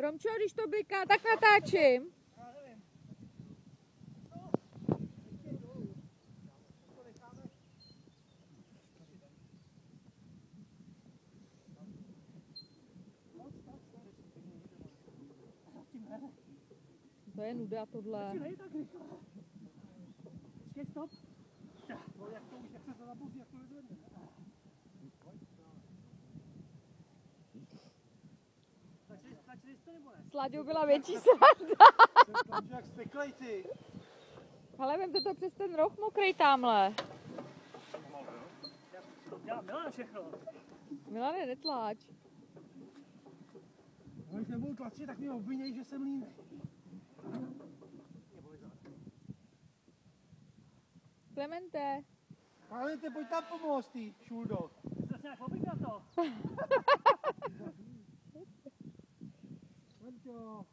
Romčo, když to bliká, tak natáčím. To je nuda tohle. Počkej, stop. Jak se to zabuzí, jak to nezvedne. Tlačili jste nebo ne? S Láďou byla větší sranda. Jak steklej ty. Ale vemte to přes ten roh mokrej tamhle. Já Milana všechno. Milane, netláč. Když nebudu tlačit, tak mě obviněj, že jsem línej. Klemente. Klemente, pojď tam pomoct, ty šuldo. Jsi se nějak obliká to. Klemťo.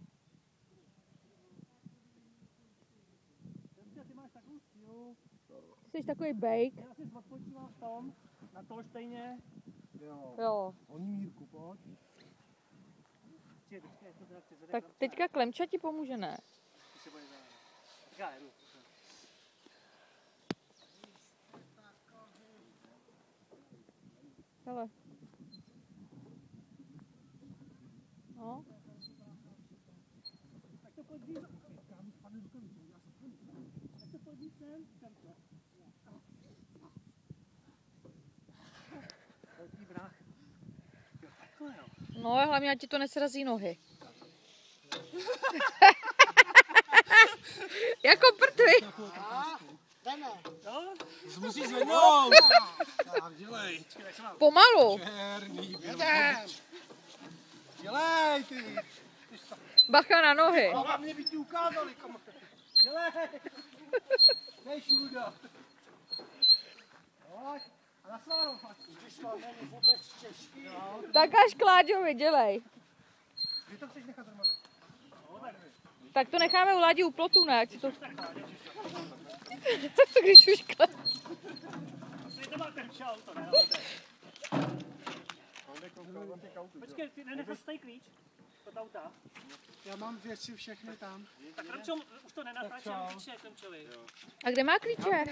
Klemťo, ty máš takovou sílu. Ty jsi takový bejk. Já si odpočívám v tom, na Tolštejně. Jo. Oni Mírku, pojď. Tak teďka Klemča ti pomůže, ne? Já jedu. Hele. No. Tak to pojď víc. Tak to pojď víc sem. Velký brách. Takhle jo. No, hlavně ať ti to nesrazí nohy. Jako prtvy. Jdeme. Jo? Musíš zvednout. Dělej. Pomalu. Černý. Dělej ty. Bacha na nohy. A mě by ti ukázali, komu. Dělej. Dej šuda. Pojď. A na sváru fakt. Přišlo, není vůbec těžký. Tak až Kláďovi, dělej. Vy to chceš nechat, Romane? Tak to necháme u Ládi u plotu, ne? Ať si to... Tak to když už klad. Asi to má ten čau, to ne? Počkej, ty nenecháš tady klíč od auta? Já mám věci všechny tam. Tak Romčo, už to nenatáčím, klíče Klemčovi. A kde má klíče?